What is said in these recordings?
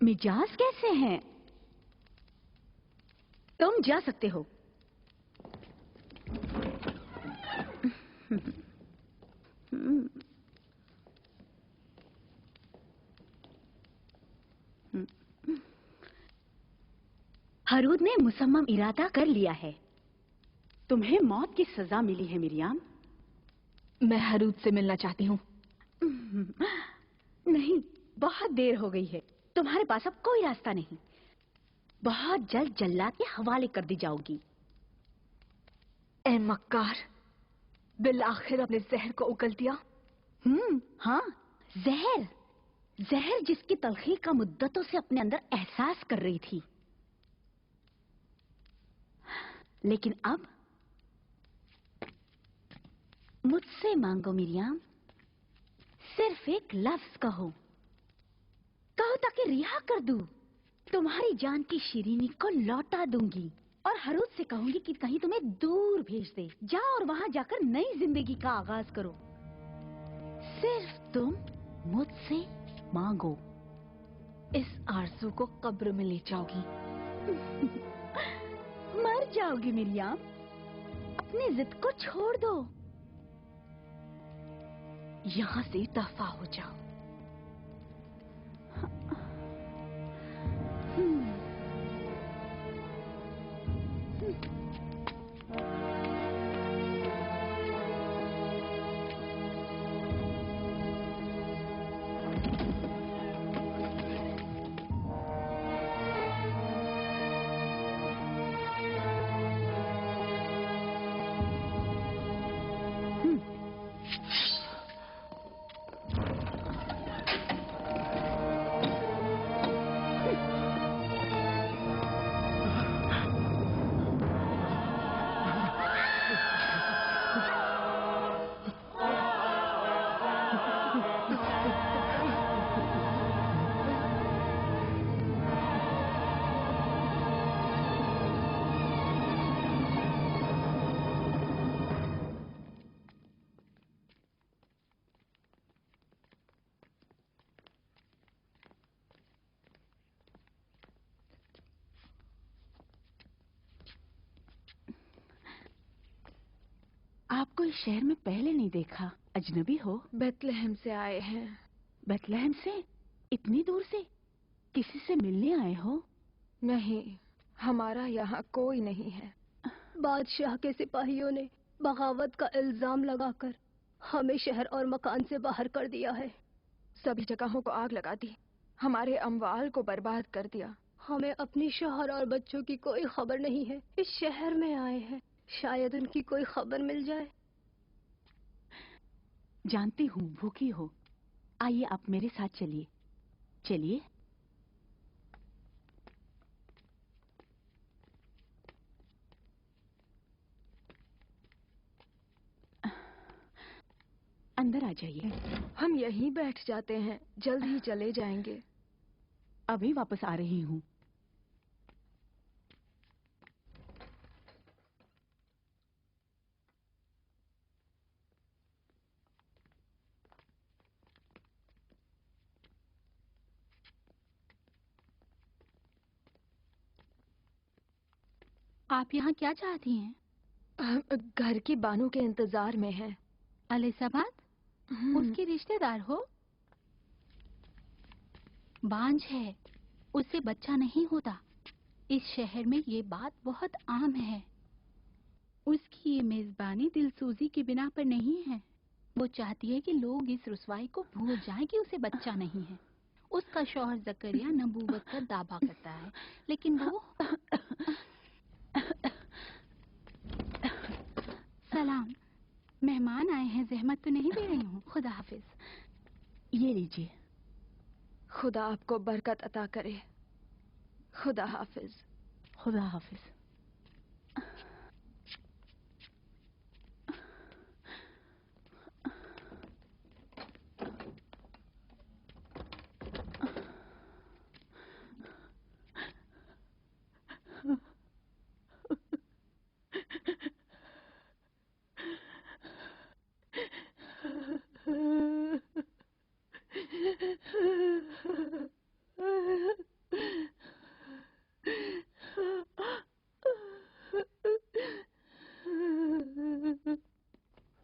मिजाज कैसे हैं? तुम जा सकते हो। हरूद ने मुसम्मम इरादा कर लिया है। तुम्हें मौत की सजा मिली है मिरियाम। मैं हरूद से मिलना चाहती हूँ। नहीं, बहुत देर हो गई है। तुम्हारे पास अब कोई रास्ता नहीं। बहुत जल्द जल्लाद के हवाले कर दी जाओगी। ए मक्कार, बिल आखिर अपने जहर को उगल दिया। हाँ, जहर। जहर जिसकी तलखी का मुद्दतों से अपने अंदर एहसास कर रही थी, लेकिन अब मुझसे मांगो मिरियाम। सिर्फ एक लफ्ज कहो, कहो ताकि रिहा कर दूं। तुम्हारी जान की शिरीनी को लौटा दूंगी और हरूद से कहूंगी कि कहीं तुम्हें दूर भेज दे। जाओ और वहां जाकर नई जिंदगी का आगाज करो। सिर्फ तुम मुझसे मांगो। इस आरज़ू को कब्र में ले जाओगी। मर जाओगी मिरियाम। अपनी जिद को छोड़ दो। यहां से दफा हो जाओ। आपको इस शहर में पहले नहीं देखा। अजनबी हो? बेथलेहम से आए हैं। बेथलेहम से? इतनी दूर से? किसी से मिलने आए हो? नहीं, हमारा यहाँ कोई नहीं है। बादशाह के सिपाहियों ने बगावत का इल्जाम लगाकर हमें शहर और मकान से बाहर कर दिया है। सभी जगहों को आग लगा दी, हमारे अमवाल को बर्बाद कर दिया। हमें अपनी शौहर और बच्चों की कोई खबर नहीं है। इस शहर में आए हैं, शायद उनकी कोई खबर मिल जाए। जानती हूँ भूखी हो। आइए आप मेरे साथ चलिए। चलिए। अंदर आ जाइए। हम यहीं बैठ जाते हैं, जल्द ही चले जाएंगे। अभी वापस आ रही हूँ। आप यहाँ क्या चाहती हैं? हम घर की बानू के इंतजार में हैं। अलिसाबाद? उसके रिश्तेदार हो? बांझ है, उससे बच्चा नहीं होता। इस शहर में ये बात बहुत आम है। उसकी ये मेजबानी दिलसूजी की बिना पर नहीं है। वो चाहती है कि लोग इस रुसवाई को भूल जाएं कि उसे बच्चा नहीं है। उसका शौहर जकरिया नबूवत का दावा करता है, लेकिन वो सलाम, मेहमान आए हैं, जहमत तो नहीं दे रही हूँ। खुदा हाफिज। ये लीजिए। खुदा आपको बरकत अता करे। खुदा हाफिज। खुदा हाफिज।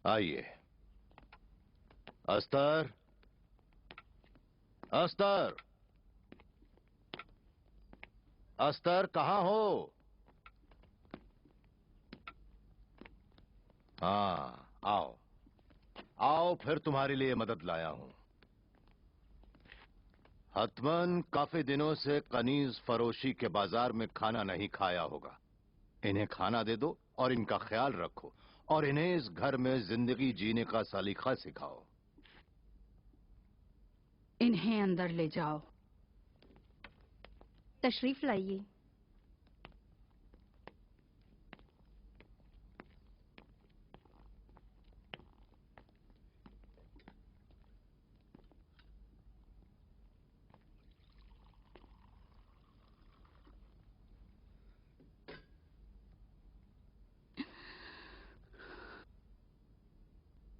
आइए। अस्तर, अस्तर, अस्तर, कहां हो? हाँ, आओ आओ, फिर तुम्हारे लिए मदद लाया हूं। हतमन काफी दिनों से कनीज फरोशी के बाजार में खाना नहीं खाया होगा। इन्हें खाना दे दो और इनका ख्याल रखो, और इन्हें इस घर में जिंदगी जीने का सलीका सिखाओ। इन्हें अंदर ले जाओ। तशरीफ लाइए।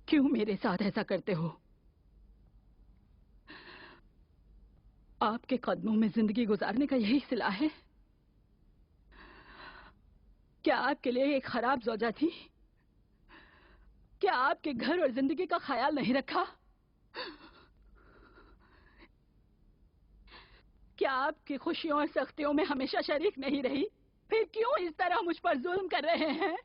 क्यों मेरे साथ ऐसा करते हो? आपके कदमों में जिंदगी गुजारने का यही सिला है? क्या आपके लिए एक खराब ज़ौजा थी? क्या आपके घर और जिंदगी का ख्याल नहीं रखा? क्या आपकी खुशियों और सख्तियों में हमेशा शरीक नहीं रही? फिर क्यों इस तरह मुझ पर जुल्म कर रहे हैं?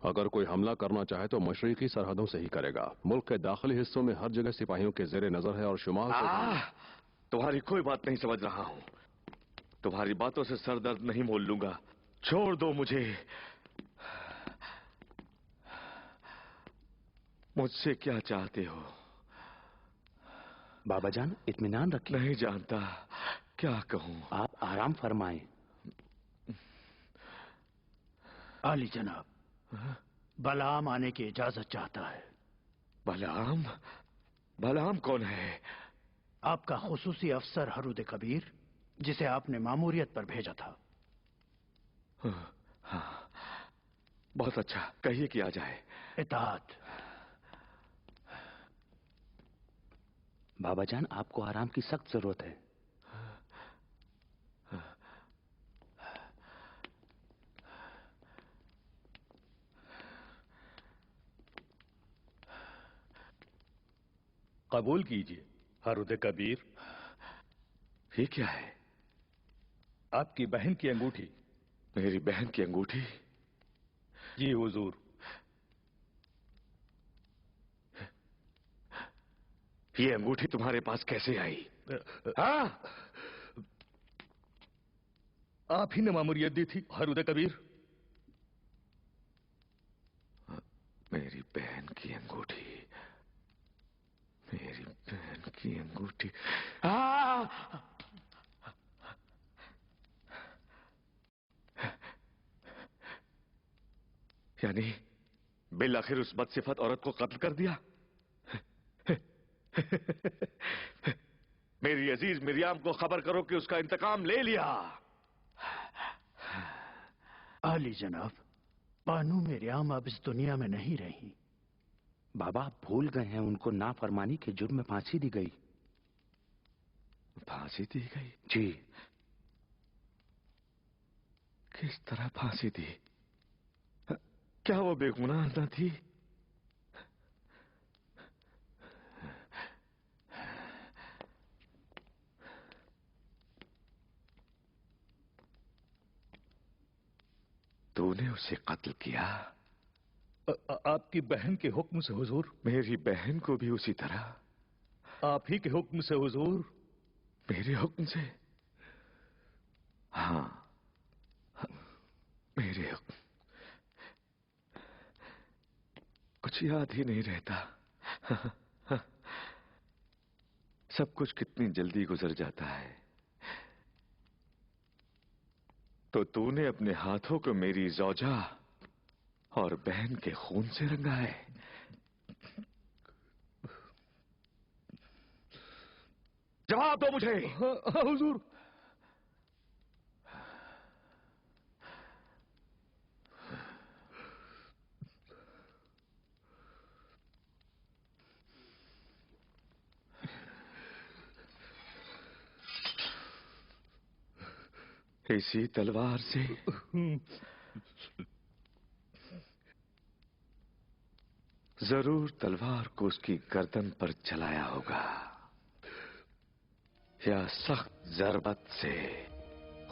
अगर कोई हमला करना चाहे तो मशरिकी सरहदों से ही करेगा। मुल्क के दाखिली हिस्सों में हर जगह सिपाहियों के जेरे नजर है और शुमाल से तुम्हारी कोई बात नहीं समझ रहा हूं। तुम्हारी बातों से सर दर्द नहीं मोल लूंगा। छोड़ दो मुझे। मुझसे क्या चाहते हो? बाबा जान, इत्मीनान रखिए। नहीं जानता क्या कहूं। आप आराम फरमाएं। आली जनाब, बलआम आने की इजाजत चाहता है। बलआम? बलआम कौन है? आपका खुसूसी अफसर हरूद कबीर, जिसे आपने मामूरियत पर भेजा था। हाँ, बहुत अच्छा, कहिए कि आ जाए। इताअत। बाबा जान, आपको आराम की सख्त जरूरत है। कबूल कीजिए हरूद कबीर। ये क्या है? आपकी बहन की अंगूठी। मेरी बहन की अंगूठी? जी हुजूर। ये अंगूठी तुम्हारे पास कैसे आई? हाँ? आप ही ने मामूरियत दी थी हरूद कबीर। मेरी बहन की अंगूठी, मेरी बहन की अंगूठी। यानी बिल आखिर उस बदसिफत औरत को कत्ल कर दिया। मेरी अजीज मिरियाम को खबर करो कि उसका इंतकाम ले लिया। आली जनाब, बानू मिरियाम अब इस दुनिया में नहीं रही। बाबा, आप भूल गए हैं, उनको नाफरमानी के जुर्म में फांसी दी गई। फांसी दी गई? जी। किस तरह फांसी दी? क्या वो बेगुनाह न थी? तूने उसे कत्ल किया? आपकी बहन के हुक्म से हुजूर। मेरी बहन को भी उसी तरह? आप ही के हुक्म से हुजूर। मेरे हुक्म से? हाँ, मेरे हुक्म। कुछ याद ही नहीं रहता। सब कुछ कितनी जल्दी गुजर जाता है। तो तूने अपने हाथों को मेरी ज़ौजा और बहन के खून से रंगा है। जवाब दो मुझे। हुजूर। इसी तलवार से जरूर तलवार को उसकी गर्दन पर चलाया होगा, या सख्त जरबत से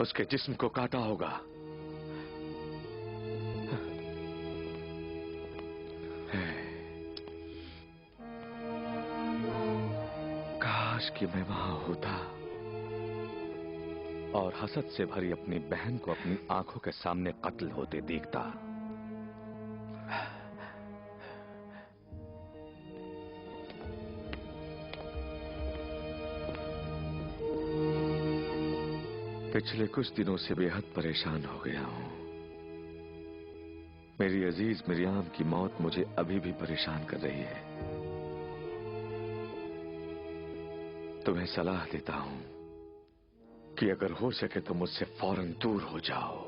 उसके जिस्म को काटा होगा। काश कि मैं वहां होता और हसद से भरी अपनी बहन को अपनी आंखों के सामने कत्ल होते देखता। पिछले कुछ दिनों से बेहद परेशान हो गया हूं। मेरी अजीज मिरियाम की मौत मुझे अभी भी परेशान कर रही है। तुम्हें सलाह देता हूं कि अगर हो सके तो मुझसे फौरन दूर हो जाओ।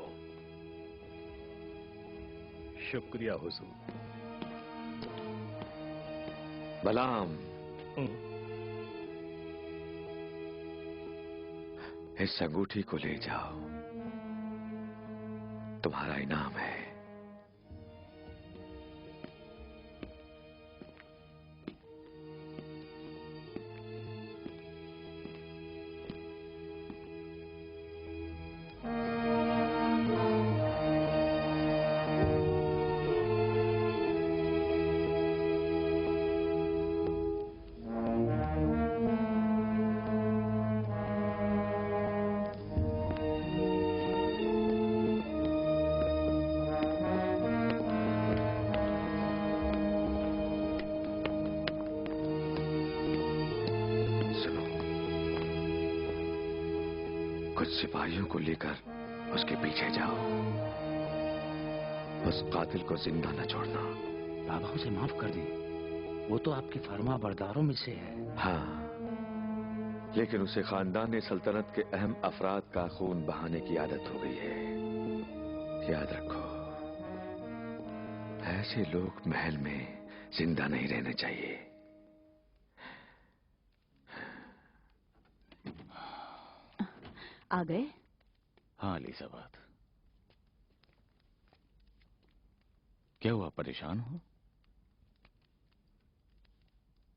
शुक्रिया हुजूर। बलाम, इस अंगूठी को ले जाओ, तुम्हारा इनाम है। कुछ सिपाहियों को लेकर उसके पीछे जाओ। उस कातिल को जिंदा न छोड़ना। बाबा उसे माफ कर दें, वो तो आपके फर्मा बरदारों में से है। हाँ, लेकिन उसे खानदान सल्तनत के अहम अफराद का खून बहाने की आदत हो गई है। याद रखो, ऐसे लोग महल में जिंदा नहीं रहने चाहिए। आ गए? हाँ एलिजाबेथ, क्या हुआ, परेशान हो?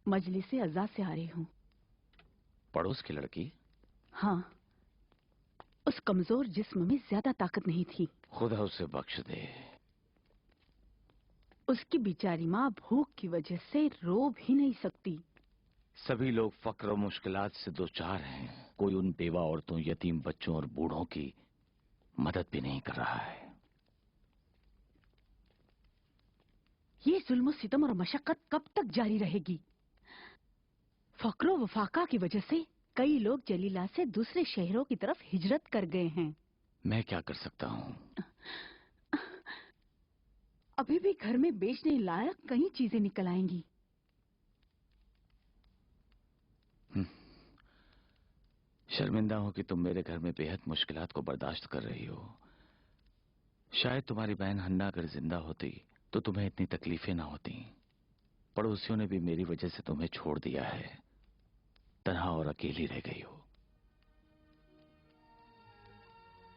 मजलिस से अज़ा से आ रही हूँ। पड़ोस की लड़की? हाँ, उस कमजोर जिस्म में ज्यादा ताकत नहीं थी। खुदा उसे बख्श दे। उसकी बेचारी माँ भूख की वजह से रो भी नहीं सकती। सभी लोग फक्र और मुश्किलात से दो चार हैं। कोई उन बेवा औरतों, यतीम बच्चों और बूढ़ों की मदद भी नहीं कर रहा है। ये जुल्म सितम और मशक्कत कब तक जारी रहेगी? फक्र व फाका की वजह से कई लोग जलीला से दूसरे शहरों की तरफ हिजरत कर गए हैं। मैं क्या कर सकता हूँ? अभी भी घर में बेचने लायक कई चीजें निकल आएंगी। शर्मिंदा हूं कि तुम मेरे घर में बेहद मुश्किलात को बर्दाश्त कर रही हो। शायद तुम्हारी बहन हन्ना अगर जिंदा होती तो तुम्हें इतनी तकलीफें ना होती। पड़ोसियों ने भी मेरी वजह से तुम्हें छोड़ दिया है। तन्हा और अकेली रह गई हो।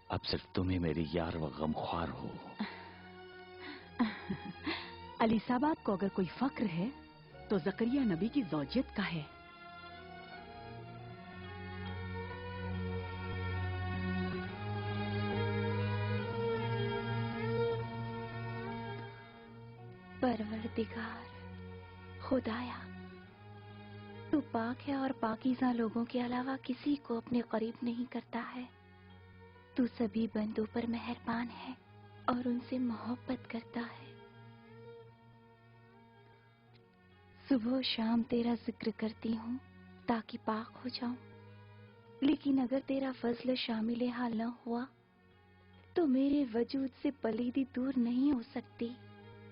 अब सिर्फ तुम ही मेरी यार व गमख्वार हो। अलीसाबाद को अगर कोई फक्र है तो जकरिया नबी की ज़ौजियत का है। परवरदिगार खुदाया, तू पाक है और पाकीज़ा लोगों के अलावा किसी को अपने करीब नहीं करता है। तू सभी बंदों पर मेहरबान है और उनसे मोहब्बत करता है। सुबह शाम तेरा जिक्र करती हूँ ताकि पाक हो जाऊं, लेकिन अगर तेरा फजल शामिल हाल न हुआ तो मेरे वजूद से पलीदी दूर नहीं हो सकती।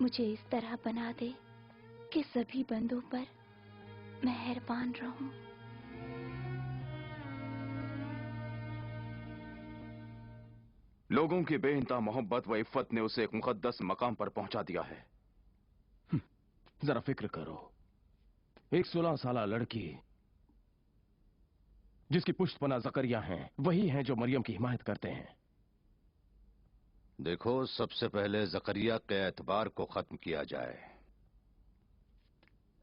मुझे इस तरह बना दे कि सभी बंदों पर मेहरबान रहूं। लोगों की बेइंतहा मोहब्बत व इफ़्फ़त ने उसे एक मुक़द्दस मकाम पर पहुंचा दिया है। जरा फिक्र करो, एक 16 साला लड़की जिसकी पुश्तपना जकरिया हैं, वही हैं जो मरियम की हिमायत करते हैं। देखो, सबसे पहले जकरिया के एतबार को खत्म किया जाए।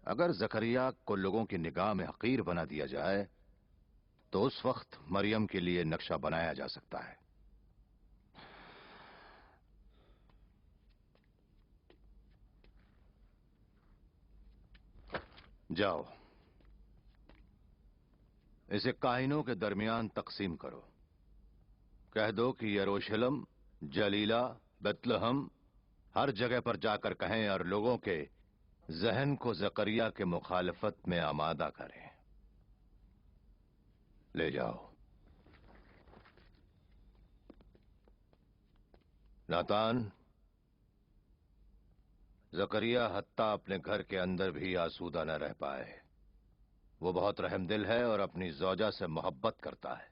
अगर जकरिया को लोगों की निगाह में हकीर बना दिया जाए तो उस वक्त मरियम के लिए नक्शा बनाया जा सकता है। जाओ, इसे काहिनों के दरमियान तकसीम करो। कह दो कि यरूशलेम, जलीला, बेतलहम, हर जगह पर जाकर कहें और लोगों के जहन को जकरिया के मुखालफत में आमादा करें। ले जाओ। नातान, जकरिया हत्ता अपने घर के अंदर भी आसूदा न रह पाए। वो बहुत रहमदिल है और अपनी जौजा से मोहब्बत करता है।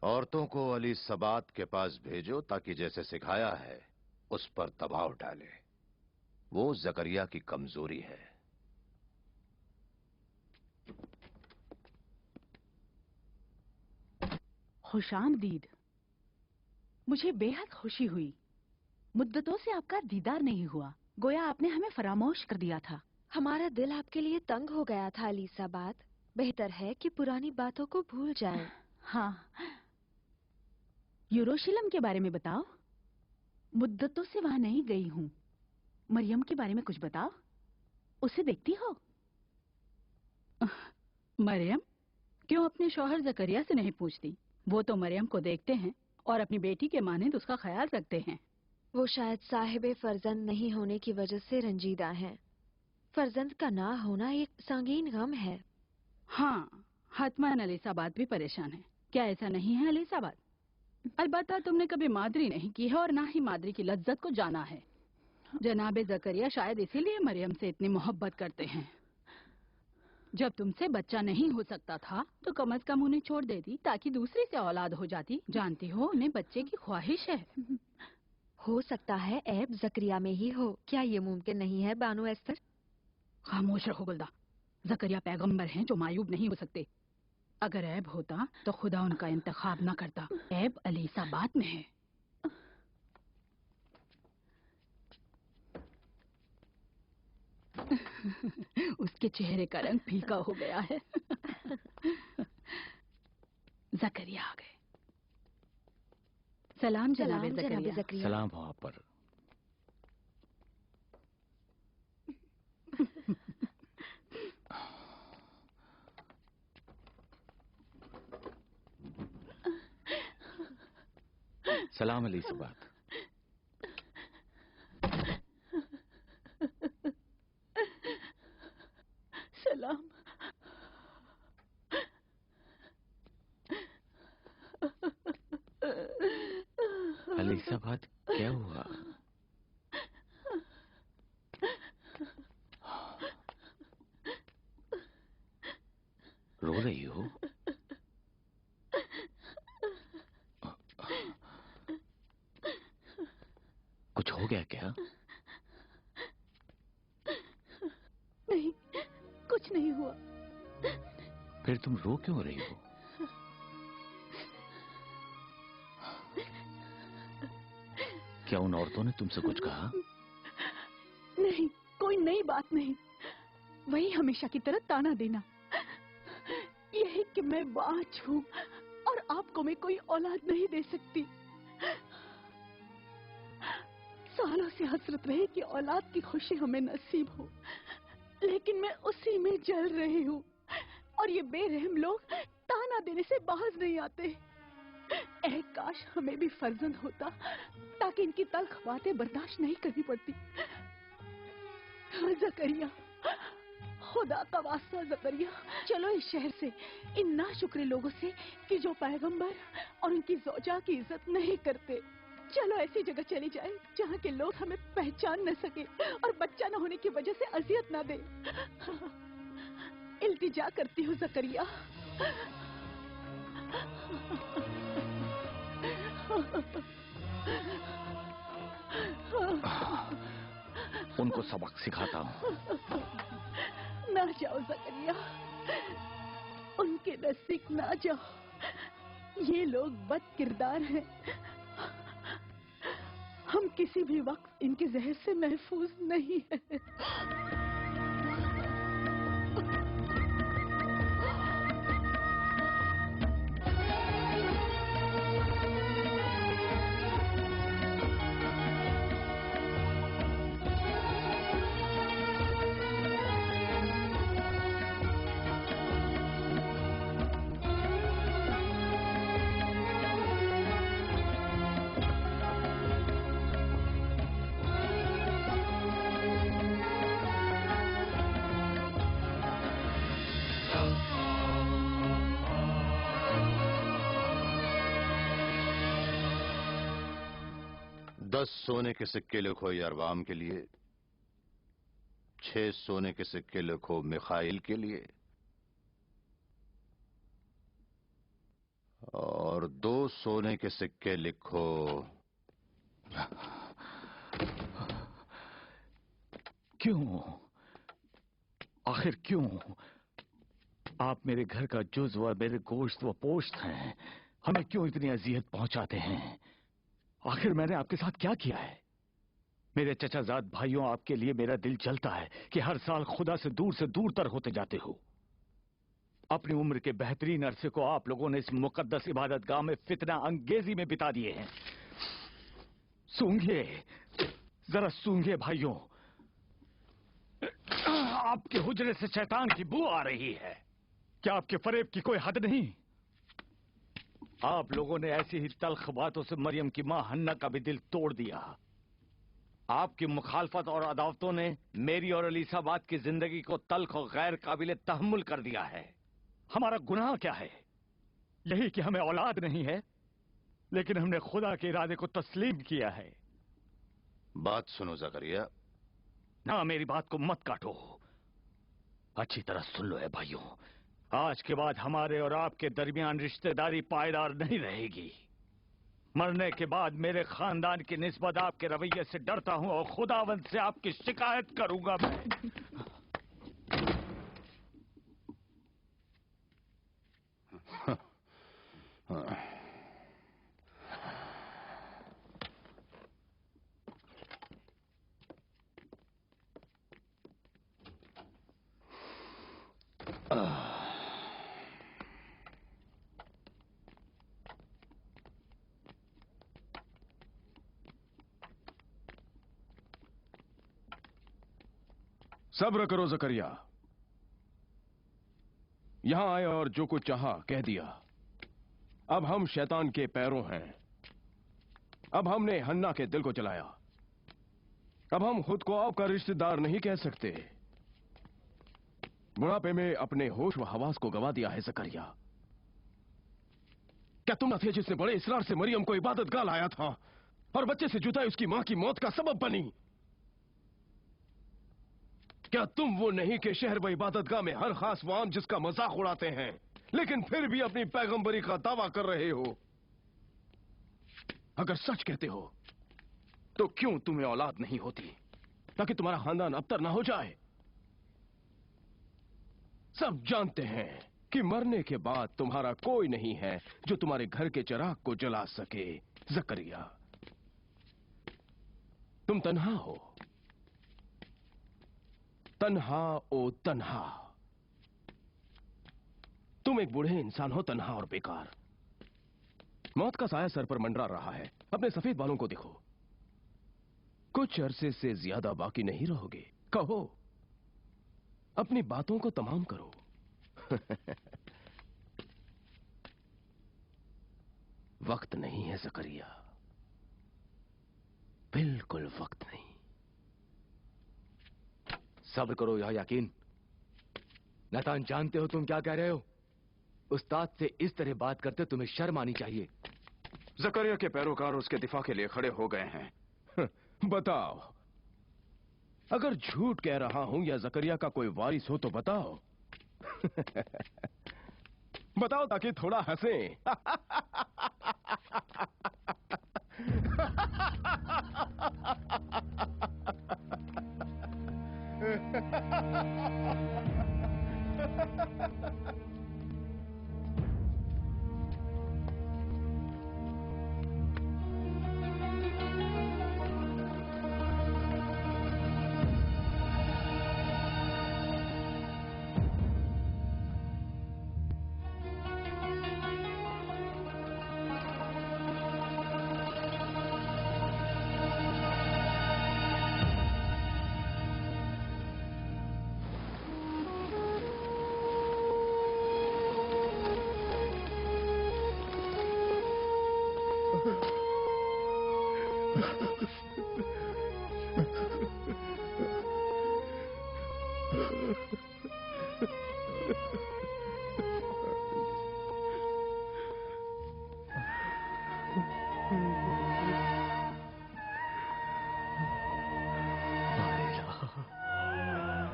औरतों को अली सबात के पास भेजो ताकि जैसे सिखाया है उस पर दबाव डाले। वो जकरिया की कमजोरी है। खुशामदीद। मुझे बेहद खुशी हुई। मुद्दतों से आपका दीदार नहीं हुआ, गोया आपने हमें फरामोश कर दिया था। हमारा दिल आपके लिए तंग हो गया था अलीसाबाद। बेहतर है कि पुरानी बातों को भूल जाएं। हाँ, यरूशलेम के बारे में बताओ। मुद्दतों से वहां नहीं गई हूँ। मरियम के बारे में कुछ बताओ। उसे देखती हो? मरियम क्यों अपने शौहर जकरिया से नहीं पूछती? वो तो मरियम को देखते हैं और अपनी बेटी के मानिंद उसका ख्याल रखते हैं। वो शायद साहिबे फर्जंद नहीं होने की वजह से रंजीदा हैं। फर्जंद का ना होना एक संगीन गम है। हाँ, हतमान अलीसाबाद भी परेशान है। क्या ऐसा नहीं है अलीसाबाद? अलबत्ता तुमने कभी मादरी नहीं की है और ना ही मादरी की लज्जत को जाना है। जनाबे जकरिया शायद इसीलिए मरियम से इतनी मोहब्बत करते हैं। जब तुमसे बच्चा नहीं हो सकता था तो कम से कम उन्हें छोड़ देती ताकि दूसरी से औलाद हो जाती। जानती हो, उन्हें बच्चे की ख्वाहिश है। हो सकता है ऐब जकरिया में ही हो। क्या ये मुमकिन नहीं है बानो एस्तर? खामोश रहो गुलदा। जकरिया पैगंबर हैं जो मायूब नहीं हो सकते। अगर ऐब होता तो खुदा उनका इंतखाब न करता। ऐब अलीसाबाद में है। उसके चेहरे का रंग फीका हो गया है। जकरिया आ गए। सलाम जनाबे जकरिया। सलाम हो आप पर। सलाम अलीसाबाद। सलाम। अलीसाबाद, क्या हुआ? रो रही हो? कुछ हो गया क्या? नहीं, कुछ नहीं हुआ। फिर तुम रो क्यों रही हो? क्या उन औरतों ने तुमसे कुछ कहा? नहीं, कोई नई बात नहीं। वही हमेशा की तरह ताना देना। यही कि मैं बाँझ हूँ और आपको मैं कोई औलाद नहीं दे सकती। सालों से हसरत रही कि औलाद की खुशी हमें नसीब हो, लेकिन मैं उसी में जल रही हूँ और ये बेरहम लोग ताना देने से बाज नहीं आते। ऐ काश हमें भी फर्जंद होता ताकि इनकी तल्ख बातें बर्दाश्त नहीं करनी पड़ती। जकरिया, खुदा का वास्ता जकरिया, चलो इस शहर से, इन नाशुक्रे लोगों से कि जो पैगंबर और उनकी ज़ौजा की इज्जत नहीं करते। चलो ऐसी जगह चली जाए जहाँ के लोग हमें पहचान न सके और बच्चा न होने की वजह से अजियत न दे। इल्तिजा करती हूँ जकरिया। उनको सबक सिखाता हूँ। ना जाओ जकरिया, उनके नजदीक ना जाओ। ये लोग बद किरदार हैं। हम किसी भी वक्त इनके जहर से महफूज नहीं है। 10 सोने के सिक्के लिखो यारवाम के लिए, 6 सोने के सिक्के लिखो मिखाइल के लिए, और 2 सोने के सिक्के लिखो। क्यों? आखिर क्यों? आप मेरे घर का जुज़्व व मेरे गोश्त व पोश्त हैं, हमें क्यों इतनी अजियत पहुंचाते हैं? आखिर मैंने आपके साथ क्या किया है? मेरे चचाजाद भाइयों, आपके लिए मेरा दिल जलता है कि हर साल खुदा से दूर तर होते जाते हो। अपनी उम्र के बेहतरीन अरसे को आप लोगों ने इस मुकद्दस इबादतगाह में फितना अंगेजी में बिता दिए हैं। सूंघिए, जरा सूंघिए भाइयों, आपके हुजरे से शैतान की बू आ रही है। क्या आपके फरेब की कोई हद नहीं? आप लोगों ने ऐसी ही तल्ख बातों से मरियम की मां हन्ना का भी दिल तोड़ दिया। आपकी मुखालफत और अदावतों ने मेरी और अलीसाबाद की जिंदगी को तल्ख और गैर काबिल तहम्मुल कर दिया है। हमारा गुनाह क्या है? यही कि हमें औलाद नहीं है, लेकिन हमने खुदा के इरादे को तस्लीम किया है। बात सुनो जकरिया। ना, मेरी बात को मत काटो, अच्छी तरह सुन लो है भाइयों। आज के बाद हमारे और आपके दरमियान रिश्तेदारी पायदार नहीं रहेगी। मरने के बाद मेरे खानदान की निस्बत आपके रवैये से डरता हूं और खुदावंद से आपकी शिकायत करूंगा मैं। सब्र करो जकरिया। यहां आए और जो कुछ चाहा कह दिया। अब हम शैतान के पैरों हैं। अब हमने हन्ना के दिल को जलाया। अब हम खुद को आपका रिश्तेदार नहीं कह सकते। बुढ़ापे में अपने होश व हवास को गवा दिया है जकरिया। क्या तुम न थे जिसने बड़े इसरार से मरियम को इबादतगाह लाया था और बच्चे से जुदाई उसकी मां की मौत का सबब बनी? क्या तुम वो नहीं कि शहर व इबादतगाह में हर खास वाम जिसका मजाक उड़ाते हैं, लेकिन फिर भी अपनी पैगंबरी का दावा कर रहे हो? अगर सच कहते हो तो क्यों तुम्हें औलाद नहीं होती, ताकि तुम्हारा खानदान अबतर ना हो जाए? सब जानते हैं कि मरने के बाद तुम्हारा कोई नहीं है जो तुम्हारे घर के चिराग को जला सके। जकरिया, तुम तन्हा हो, तन्हा ओ तन्हा। तुम एक बूढ़े इंसान हो, तन्हा और बेकार। मौत का साया सर पर मंडरा रहा है। अपने सफेद बालों को देखो। कुछ अरसे से ज्यादा बाकी नहीं रहोगे। कहो, अपनी बातों को तमाम करो। वक्त नहीं है जकरिया, बिल्कुल वक्त नहीं। सब्र करो या यकीन। नतान, जानते हो तुम क्या कह रहे हो? उस्ताद से इस तरह बात करते तुम्हें शर्म आनी चाहिए। जकरिया के पैरोकार उसके दिफा के लिए खड़े हो गए हैं। बताओ, अगर झूठ कह रहा हूं या जकरिया का कोई वारिस हो तो बताओ। बताओ ताकि थोड़ा हंसें।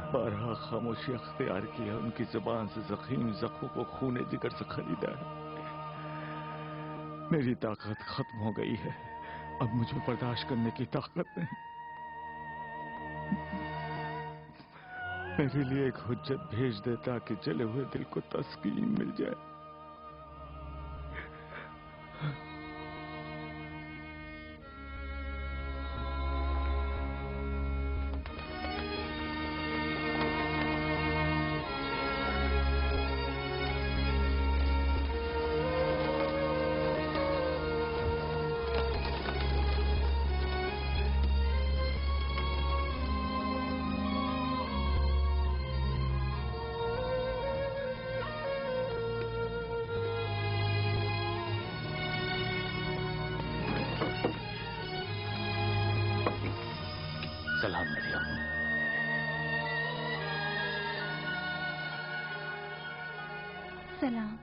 बारहा खामोशी अख्तियार की है, उनकी जुबान से जख्म जख्मों को खूने जिगर से खरीदा है। मेरी ताकत खत्म हो गई है, अब मुझे बर्दाश्त करने की ताकत नहीं। मेरे लिए एक हुज्जत भेज दे ताकि जले हुए दिल को तस्कीन मिल जाए। सलाम मरियम। सलाम।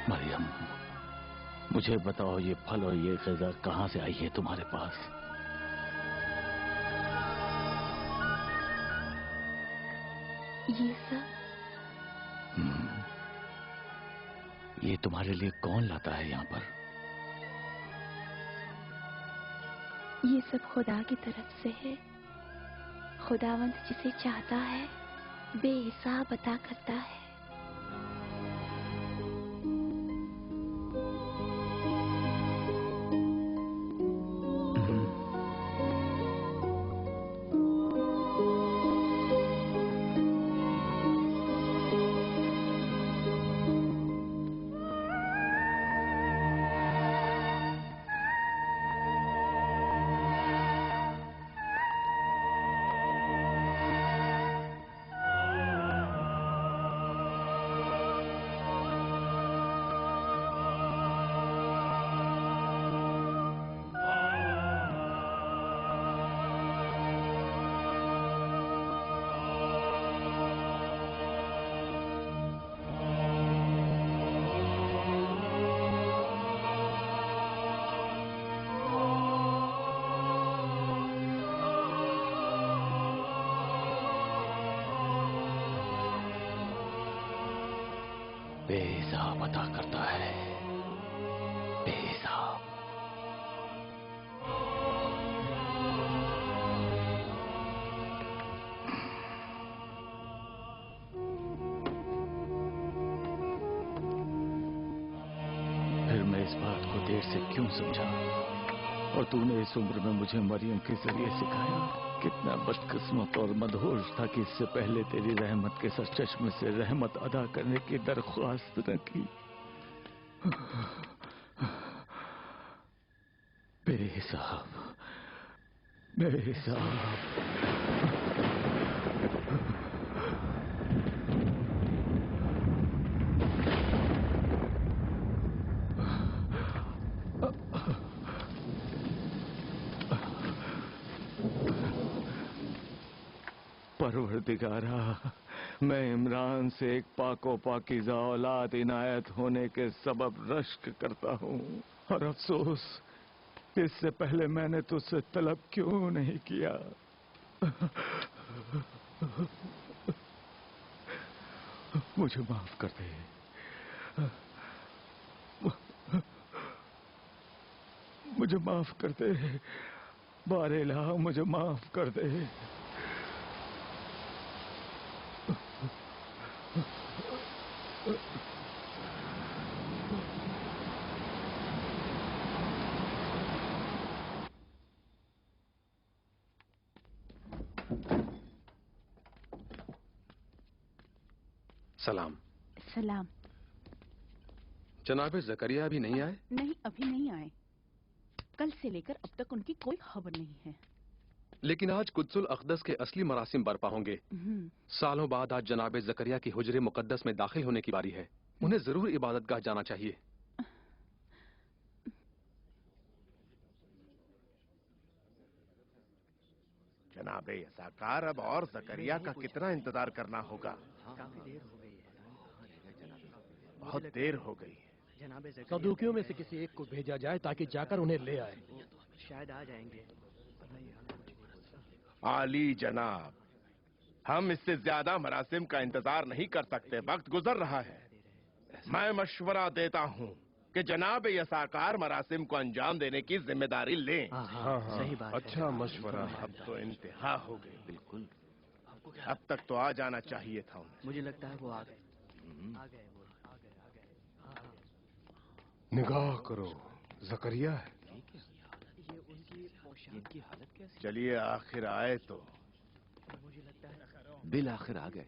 मरियम, मुझे बताओ ये फल और ये ग़िज़ा कहाँ से आई है तुम्हारे पास? ये सब ये तुम्हारे लिए कौन लाता है यहाँ पर? ये सब खुदा की तरफ से है। खुदावंद जिसे चाहता है बेहिसाब अता करता है। बेहिसाब अता करता है, बेहिसाब। फिर मैं इस बात को देर से क्यों समझा? और तूने इस उम्र में मुझे मरियम के जरिए सिखाया। कितना बदकिस्मत और मदहोश था कि इससे पहले तेरी रहमत के सरचश्मे से रहमत अदा करने की दरख्वास्त न की। बेहिसाब, बेहिसाब। परवरदिगारा, मैं इमरान से एक पाको पाकीज़ा औलाद इनायत होने के सबब रश्क करता हूँ, और अफसोस इससे पहले मैंने तुझसे तलब क्यों नहीं किया। मुझे माफ कर दे। मुझे माफ कर दे बारेला, मुझे माफ कर दे। सलाम। सलाम। जनाब ज़करिया अभी नहीं आए? नहीं, अभी नहीं आए। कल से लेकर अब तक उनकी कोई खबर नहीं है। लेकिन आज कुद्सुल अक़दस के असली मरासिम बरपा होंगे। सालों बाद आज जनाब ज़करिया की हुजरे मुक़द्दस में दाखिल होने की बारी है। उन्हें जरूर इबादतगाह जाना चाहिए। जनाबे यसाकार, अब और ज़करिया का कितना इंतजार करना होगा? बहुत देर हो गई। सदूकियों में से किसी एक को भेजा जाए ताकि जाकर उन्हें ले आए। शायद आ जाएंगे। आली जनाब, हम इससे ज्यादा मरासिम का इंतजार नहीं कर सकते। वक्त गुजर रहा है। मैं मशवरा देता हूँ कि जनाब यसाकार मरासिम को अंजाम देने की जिम्मेदारी लें। सही बात। अच्छा मशवरा। अब तो इंतहा हो गई। बिल्कुल। अब तक तो आ जाना चाहिए था उन्हें। मुझे लगता है वो आ गए। निगाह करो, ज़करिया है। ये उनकी हालत कैसी? चलिए आखिर आए तो। बिल आखिर आ गए।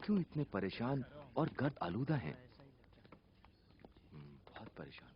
क्यों इतने परेशान और गर्द आलूदा हैं? बहुत परेशान।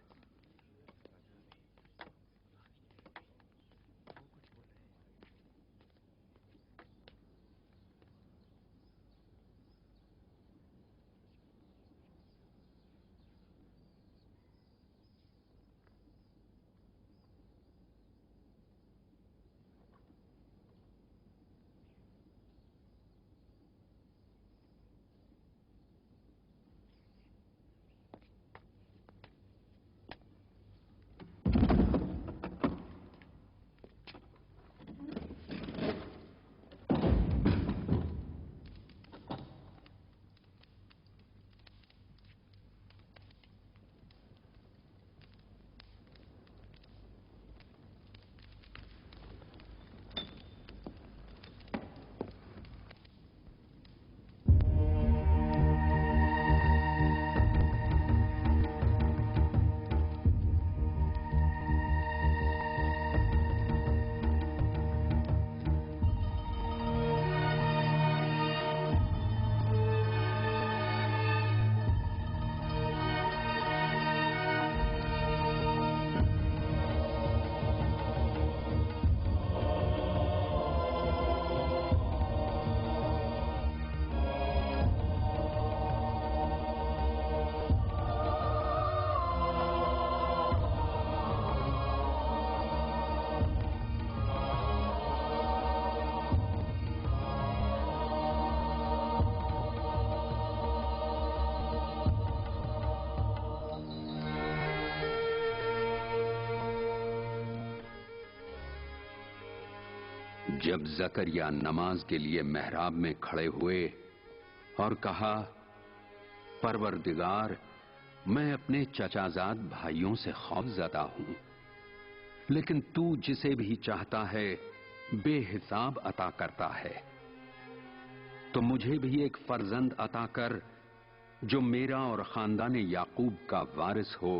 जब ज़करिया नमाज के लिए मेहराब में खड़े हुए और कहा, परवरदिगार, मैं अपने चचाजाद भाइयों से खौफज़दा हूं, लेकिन तू जिसे भी चाहता है बेहिसाब अता करता है, तो मुझे भी एक फर्जंद अता कर जो मेरा और खानदान याकूब का वारिस हो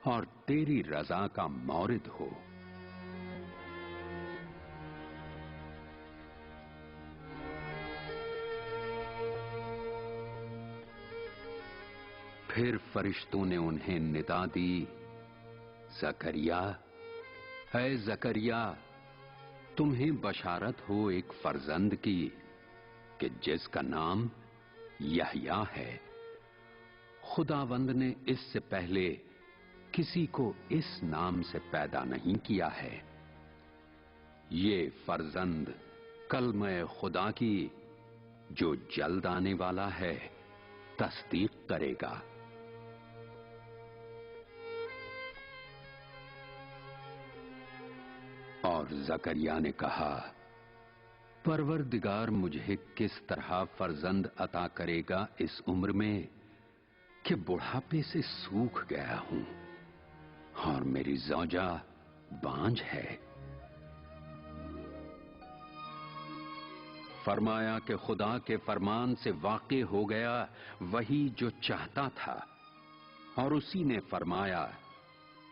और तेरी रजा का मौरिद हो। फिर फरिश्तों ने उन्हें निदा दी, ज़करिया, ऐ ज़करिया, तुम्हें बशारत हो एक फर्जंद की कि जिसका नाम यहया है। खुदावंद ने इससे पहले किसी को इस नाम से पैदा नहीं किया है। ये फर्जंद कलमे खुदा की जो जल्द आने वाला है तस्दीक करेगा। और ज़करिया ने कहा, परवरदिगार मुझे किस तरह फर्जंद अता करेगा इस उम्र में कि बुढ़ापे से सूख गया हूं और मेरी ज़ौजा बांझ है। फरमाया कि खुदा के फरमान से वाक़े हो गया वही जो चाहता था, और उसी ने फरमाया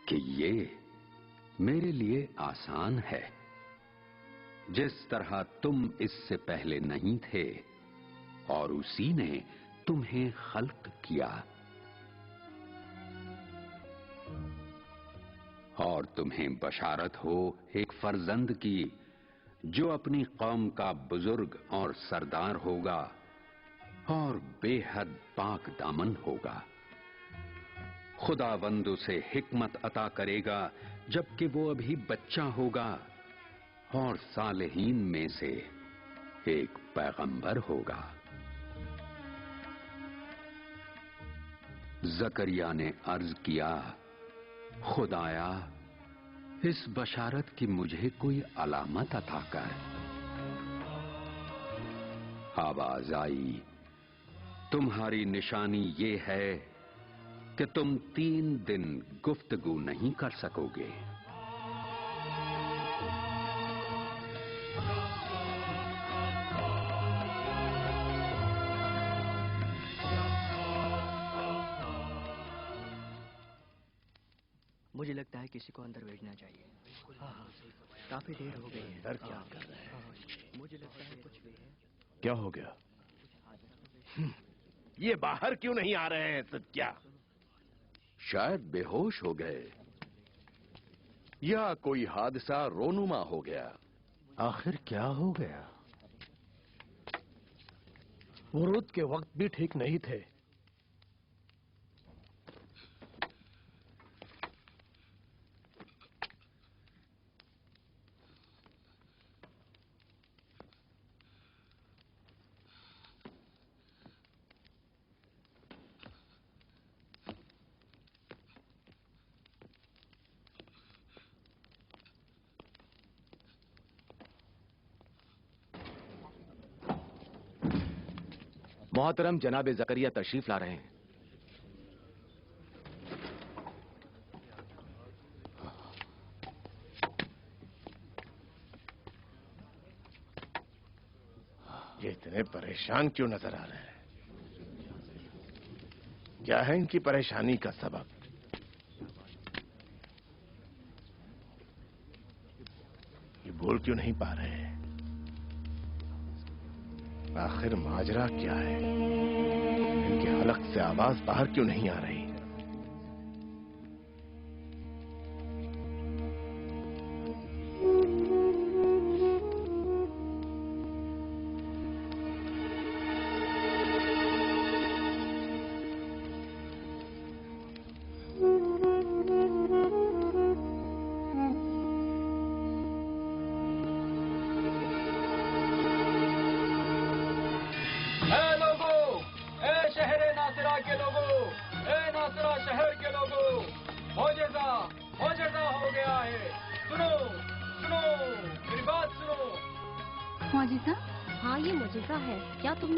कि ये मेरे लिए आसान है। जिस तरह तुम इससे पहले नहीं थे और उसी ने तुम्हें खल्क किया, और तुम्हें बशारत हो एक फर्जंद की जो अपनी कौम का बुजुर्ग और सरदार होगा और बेहद पाक दामन होगा। खुदावंद उसे हिकमत अता करेगा जबकि वो अभी बच्चा होगा और सालेहीन में से एक पैगंबर होगा। जकरिया ने अर्ज किया, खुदाया इस बशारत की मुझे कोई अलामत अता कर। आवाज आई, तुम्हारी निशानी ये है कि तुम 3 दिन गुफ्तगू नहीं कर सकोगे। मुझे लगता है किसी को अंदर भेजना चाहिए। काफी देर हो गई है। अंदर क्या कर रहे हैं? मुझे लगता है कुछ भी है। क्या हो गया? ये बाहर क्यों नहीं आ रहे हैं सत्या? शायद बेहोश हो गए या कोई हादसा रोनुमा हो गया। आखिर क्या हो गया? वुरूद के वक्त भी ठीक नहीं थे। मोहतरम जनाब जकरिया तशरीफ ला रहे हैं। ये इतने परेशान क्यों नजर आ रहे हैं? क्या है इनकी परेशानी का सबब? ये बोल क्यों नहीं पा रहे हैं? आखिर माजरा क्या है? इनके हलक से आवाज बाहर क्यों नहीं आ रही?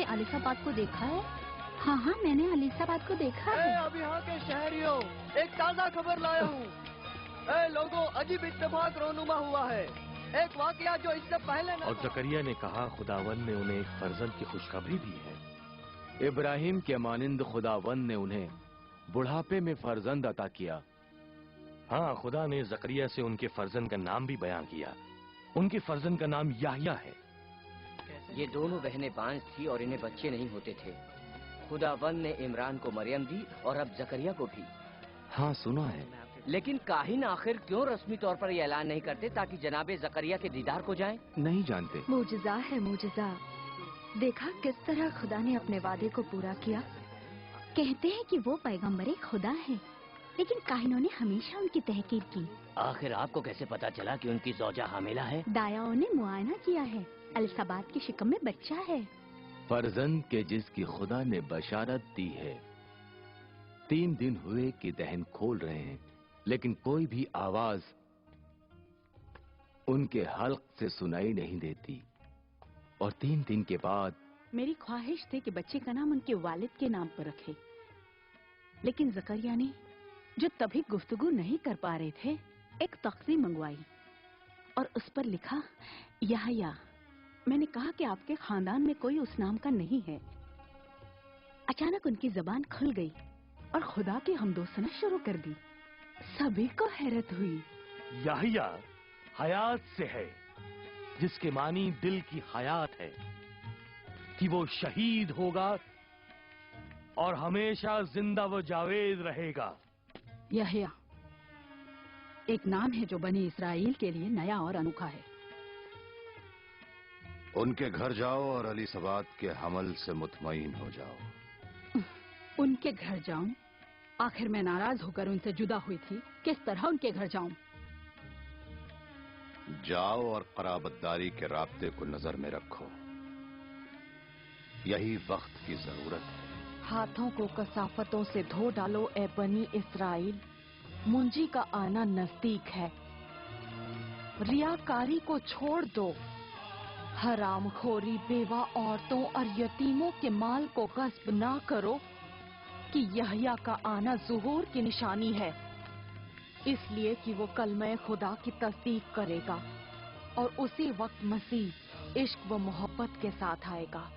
अलीसाबाद को देखा है? हाँ हाँ, मैंने अलीसाबाद को देखा है। अब यहाँ के शहरियों, एक ताज़ा खबर लाया हूँ। लोगों, अजीब इत्तेफाक रोनुमा हुआ है। एक वाकया जो इससे पहले न। और जकरिया ने कहा, खुदावंद ने उन्हें एक फर्जंद की खुशखबरी दी है। इब्राहिम के मानिंद खुदावंद ने उन्हें बुढ़ापे में फर्जंद अता किया। हाँ, खुदा ने जकरिया से उनके फर्जंद का नाम भी बयां किया। उनके फर्जंद का नाम याह्या है। ये दोनों बहनें बांझ थी और इन्हें बच्चे नहीं होते थे। खुदावंद ने इमरान को मरियम दी और अब जकरिया को भी। हाँ, सुना है। लेकिन काहिन आखिर क्यों रस्मी तौर पर ये ऐलान नहीं करते ताकि जनाबे जकरिया के दीदार को जाएं? नहीं जानते। मुजजा है मुजजा। देखा किस तरह खुदा ने अपने वादे को पूरा किया। कहते हैं कि वो पैगंबरे खुदा है, लेकिन काहिनों ने हमेशा उनकी तहकीर की। आखिर आपको कैसे पता चला कि उनकी ज़ौजा हामिला है? दायाओं ने मुआयना किया है। अलीसाबाद की शिकम में बच्चा है। फर्जंद के जिसकी खुदा ने बशारत दी है। 3 दिन हुए कि दहन खोल रहे हैं, लेकिन कोई भी आवाज उनके हल्क से सुनाई नहीं देती। और 3 दिन के बाद मेरी ख्वाहिश थी कि बच्चे का नाम उनके वालिद के नाम पर रखे, लेकिन जकरिया ने, जो तभी गुफ्तगू नहीं कर पा रहे थे, एक तख्ती मंगवाई और उस पर लिखा याह्या। मैंने कहा कि आपके खानदान में कोई उस नाम का नहीं है। अचानक उनकी जबान खुल गई और खुदा की हमदोसना शुरू कर दी। सभी को हैरत हुई। याह्या हयात से है, जिसके मानी दिल की हयात है, कि वो शहीद होगा और हमेशा जिंदा व जावेद रहेगा। याह्या एक नाम है जो बनी इस्राइल के लिए नया और अनोखा है। उनके घर जाओ और अली सबात के हमल से मुतमईन हो जाओ। उनके घर जाऊं? आखिर मैं नाराज होकर उनसे जुदा हुई थी, किस तरह उनके घर जाऊं? जाओ और कराबतदारी के राब्ते को नजर में रखो, यही वक्त की जरूरत है। हाथों को कसाफतों से धो डालो ए बनी इसराइल, मुंजी का आना नजदीक है। रियाकारी को छोड़ दो, हरामखोरी, बेवा औरतों और यतीमों के माल को गस्ब ना करो कि यहया का आना ज़ुहूर की निशानी है, इसलिए कि वो कलमे खुदा की तस्दीक करेगा और उसी वक्त मसीह इश्क व मोहब्बत के साथ आएगा।